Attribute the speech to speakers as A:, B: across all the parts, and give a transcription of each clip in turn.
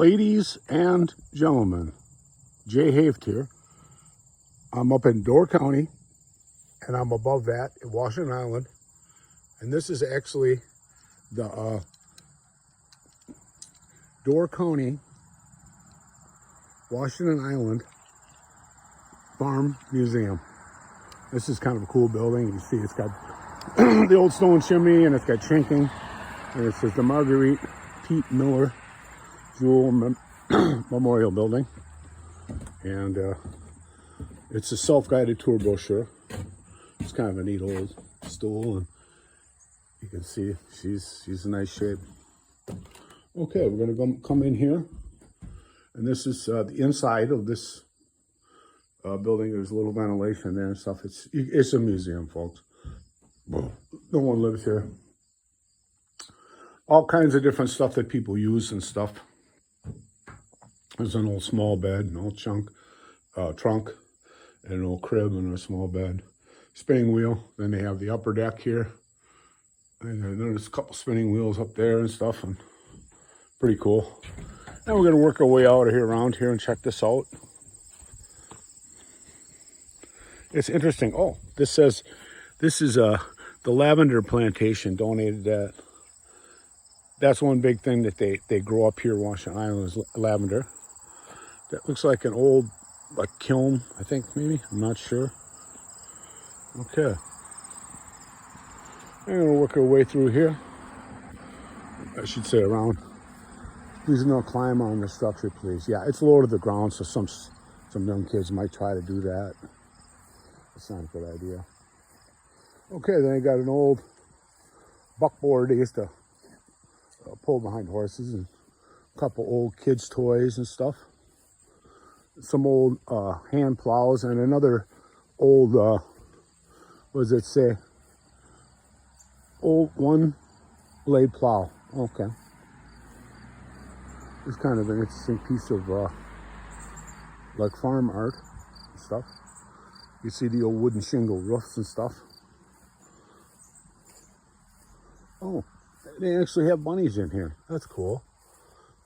A: Ladies and gentlemen, Jay Haft here. I'm up in Door County, and I'm above that in Washington Island. And this is actually the Door County, Washington Island Farm Museum. This is kind of a cool building. You see it's got the old stone chimney, and it's got chinking. And it says the Marguerite Pete Miller Jewel Memorial Building. And it's a self-guided tour brochure. It's kind of a neat old stool, and you can see she's in nice shape. Okay, we're gonna come in here, and this is the inside of this building. There's a little ventilation there and stuff. It's a museum, folks. No one lives here. All kinds of different stuff that people use and stuff. There's an old small bed, an old trunk, and an old crib and a small bed. Spinning wheel. Then they have the upper deck here. And then there's a couple spinning wheels up there and stuff, and pretty cool. And we're gonna work our way out of here, around here, and check this out. It's interesting. Oh, this says this is the lavender plantation donated that. That's one big thing that they grow up here in Washington Island is lavender. That looks like an old kiln, I think, maybe. I'm not sure. Okay. I'm gonna work our way through here. I should say around. Please don't climb on the structure, please. Yeah, it's low to the ground, so some young kids might try to do that. That's not a good idea. Okay, then I got an old buckboard they used to pull behind horses, and a couple old kids' toys and stuff. Some old hand plows, and another old, what does it say? Old one blade plow. Okay. It's kind of an interesting piece of like farm art and stuff. You see the old wooden shingle roofs and stuff. Oh, they actually have bunnies in here. That's cool.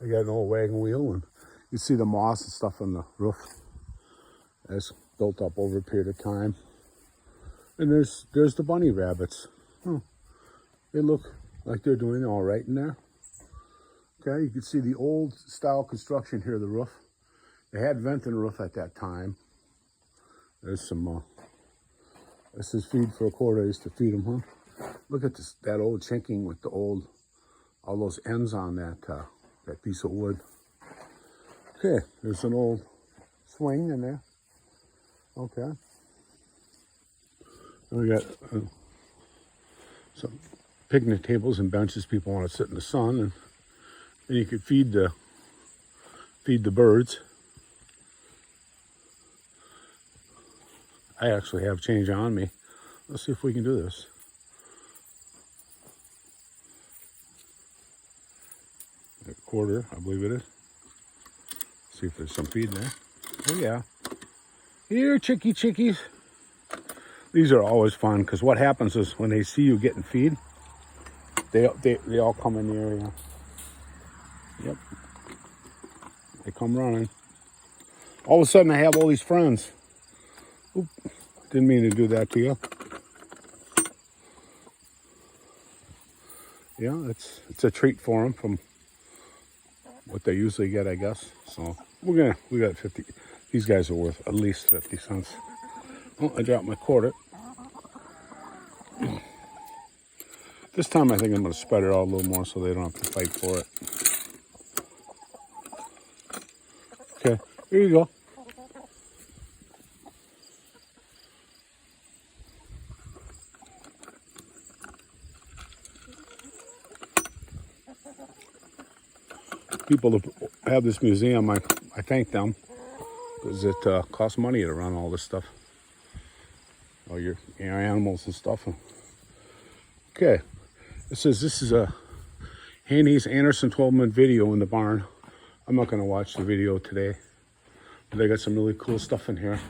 A: They got an old wagon wheel, and you see the moss and stuff on the roof that's built up over a period of time. And there's the bunny rabbits. They look like they're doing all right in there. Okay, you can see the old style construction here, the roof. They had vent in the roof at that time. There's some, this is feed for a quarter. I used to feed them, huh? Look at this, that old chinking with the old, all those ends on that, that piece of wood. Okay, there's an old swing in there. Okay. And we got some picnic tables and benches. People want to sit in the sun, and you could feed the birds. I actually have change on me. Let's see if we can do this. A quarter, I believe it is. See if there's some feed in there. Oh yeah. Here, chickies. These are always fun, because what happens is when they see you getting feed, they all come in the area. Yep. They come running. All of a sudden I have all these friends. Oop, didn't mean to do that to you. Yeah, it's a treat for them from what they usually get, I guess. So we got 50. These guys are worth at least 50 cents. Oh, I dropped my quarter. This time I think I'm going to spread it out a little more so they don't have to fight for it. Okay, here you go. People that have this museum, I thank them, because it costs money to run all this stuff. All your animals and stuff. Okay, it says this is a Haney's Anderson 12-minute video in the barn. I'm not going to watch the video today, but they got some really cool stuff in here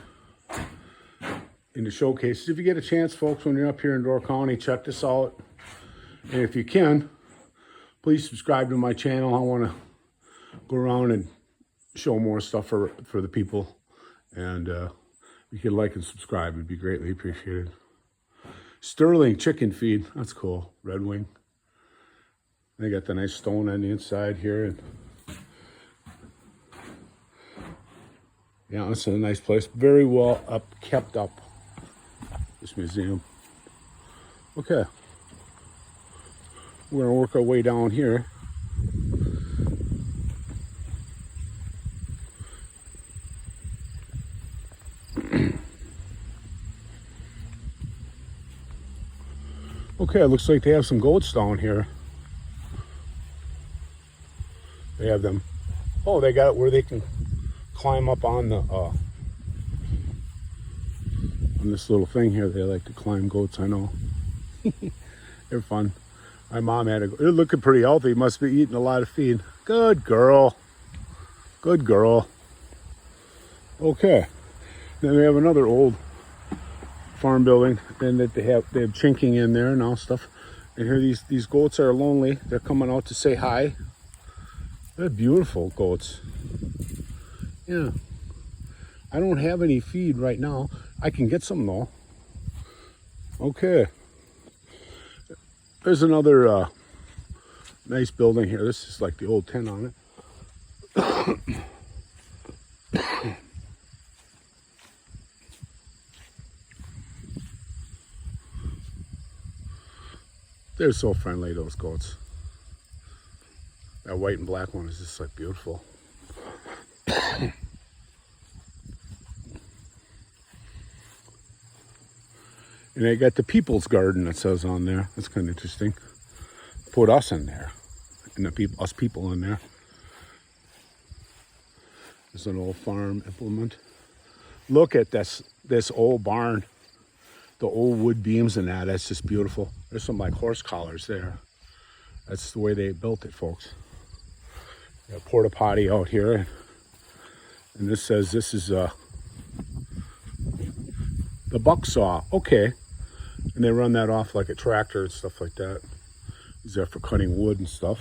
A: in the showcases. If you get a chance, folks, when you're up here in Door County, check this out. And if you can, please subscribe to my channel. I want to go around and show more stuff for the people. And if you could like and subscribe, it'd be greatly appreciated. Sterling chicken feed, that's cool. Red Wing. They got the nice stone on the inside here. And yeah, it's a nice place. Very well kept up, this museum. Okay. We're gonna work our way down here. Okay, it looks like they have some goats down here. They have them. Oh, they got it where they can climb up on the on this little thing here. They like to climb, goats, I know. They're fun. My mom had a goat. They're looking pretty healthy. Must be eating a lot of feed. Good girl. Good girl. Okay. Then we have another old farm building, and that they have chinking in there and all stuff. And here these goats are lonely. They're coming out to say hi. They're beautiful goats. Yeah. I don't have any feed right now. I can get some though. Okay. There's another nice building here. This is like the old tent on it. They're so friendly, those goats. That white and black one is just like beautiful. And they got the people's garden, it says on there. That's kind of interesting. Put us in there, and us people in there. There's an old farm implement. Look at this old barn. The old wood beams and that's just beautiful. There's some like horse collars there. That's the way they built it, folks. Got a porta potty out here, and this says this is the buck saw. Okay, and they run that off like a tractor and stuff like that. These are for cutting wood and stuff.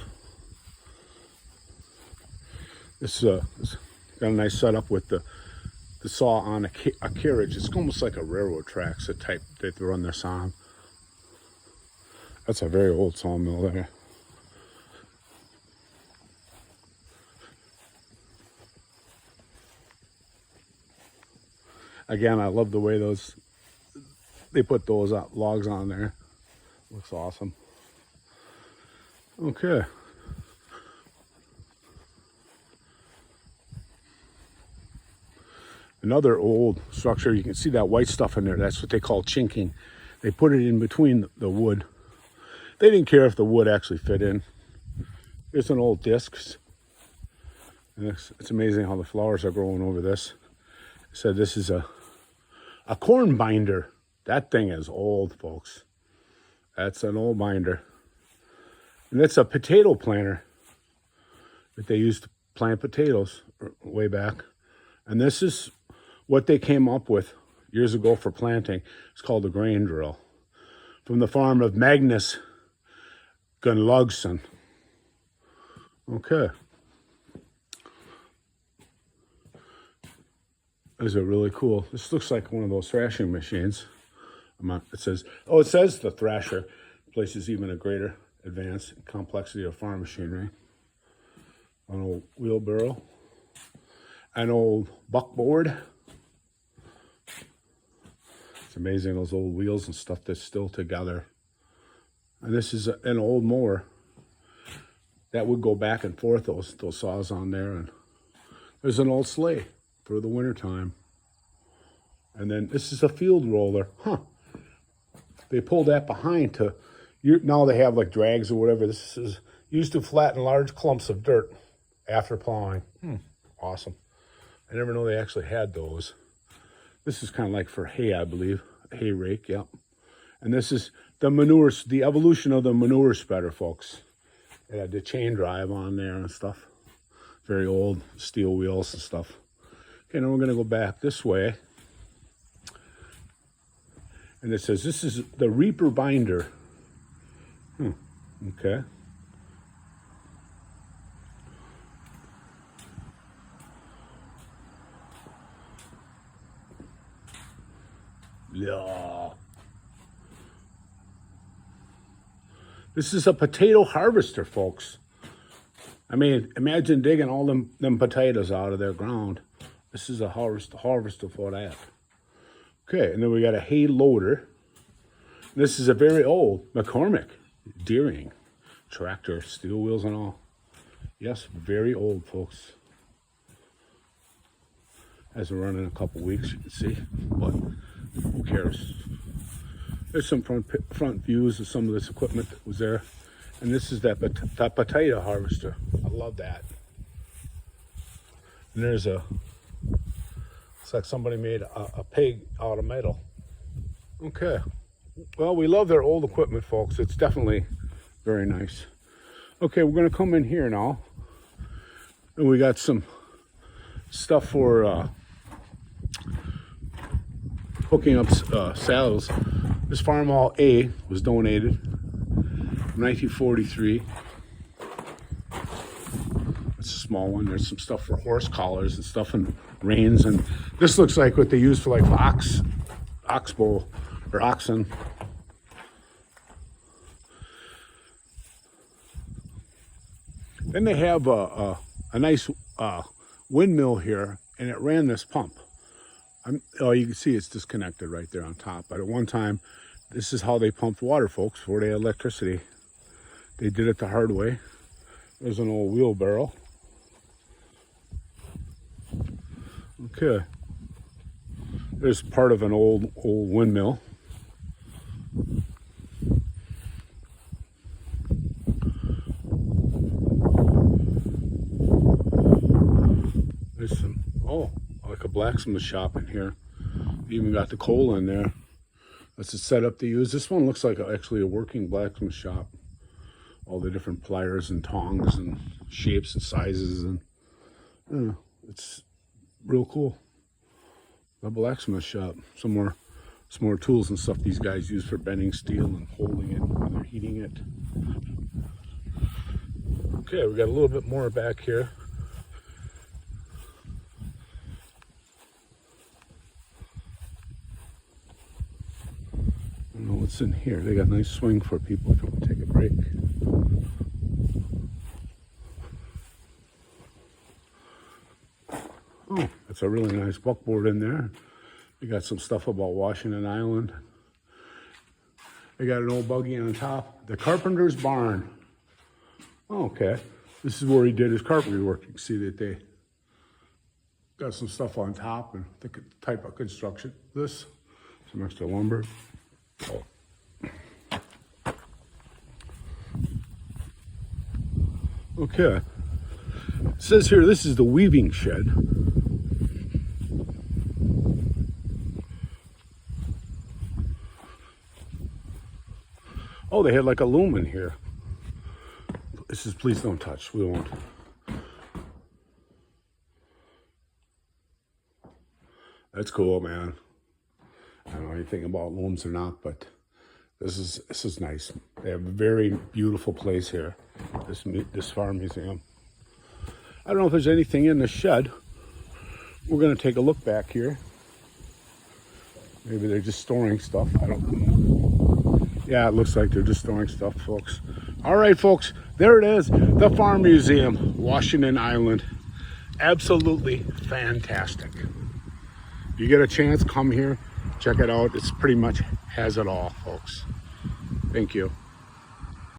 A: This got a nice setup with the saw on a carriage. It's almost like a railroad tracks, the type that they run this on. That's a very old sawmill there. Again, I love the way they put those logs on there. Looks awesome. Okay. Another old structure. You can see that white stuff in there. That's what they call chinking. They put it in between the wood. They didn't care if the wood actually fit in. There's an old discs. And it's amazing how the flowers are growing over this. It said this is a corn binder. That thing is old, folks. That's an old binder. And it's a potato planter that they used to plant potatoes way back. And this is what they came up with years ago for planting. It's called a grain drill. From the farm of Magnus Gunnlaugsson. Okay. These are really cool. This looks like one of those thrashing machines. It says the thrasher places even a greater advance complexity of farm machinery. An old wheelbarrow. An old buckboard. It's amazing, those old wheels and stuff that's still together. And this is an old mower that would go back and forth, those saws on there. And there's an old sleigh for the winter time. And then this is a field roller. Huh. They pulled that behind to, now they have like drags or whatever. This is used to flatten large clumps of dirt after plowing. Awesome. I never know they actually had those. This is kind of like for hay, I believe. A hay rake, yep. And this is the manure, the evolution of the manure spreader, folks. It had the chain drive on there and stuff. Very old steel wheels and stuff. Okay, now we're going to go back this way. And it says this is the reaper binder. Okay. Yeah. This is a potato harvester, folks. I mean, imagine digging all them potatoes out of their ground. This is a harvester for that. Okay, and then we got a hay loader. This is a very old McCormick Deering tractor, steel wheels and all. Yes, very old, folks. Hasn't run in a couple weeks, you can see, but who cares? There's some front views of some of this equipment that was there. And this is that potato harvester. I love that. And there's it's like somebody made a pig out of metal. Okay. Well, we love their old equipment, folks. It's definitely very nice. Okay, we're gonna come in here now. And we got some stuff for hooking up saddles. This Farmall A was donated in 1943. It's a small one. There's some stuff for horse collars and stuff and reins. And this looks like what they use for like oxbow or oxen. Then they have a nice windmill here, and it ran this pump. Oh, you can see it's disconnected right there on top. But at one time, this is how they pumped water, folks, before they had electricity. They did it the hard way. There's an old wheelbarrow. Okay. There's part of an old windmill. There's some, like a blacksmith shop in here. Even got the coal in there. That's the setup they use. This one looks like actually a working blacksmith shop. All the different pliers and tongs and shapes and sizes, and it's real cool. A blacksmith shop. Some more tools and stuff these guys use for bending steel and holding it when they're heating it. Okay, we got a little bit more back here. I don't know what's in here. They got a nice swing for people if you want to take a break. Oh, that's a really nice buckboard in there. They got some stuff about Washington Island. They got an old buggy on top. The Carpenter's Barn. Oh, okay. This is where he did his carpentry work. You can see that they got some stuff on top and the type of construction. This, some extra lumber. Oh. Okay. It says here this is the weaving shed. Oh, they had like a loom in here. This is please don't touch. We won't. That's cool, man. I don't know anything about looms or not, but this is nice. They have a very beautiful place here. This farm museum. I don't know if there's anything in the shed. We're gonna take a look back here. Maybe they're just storing stuff. I don't know. Yeah, it looks like they're just storing stuff, folks. All right, folks, there it is. The Farm Museum, Washington Island. Absolutely fantastic. If you get a chance, come here, check it out. It's pretty much has it all, folks. Thank you.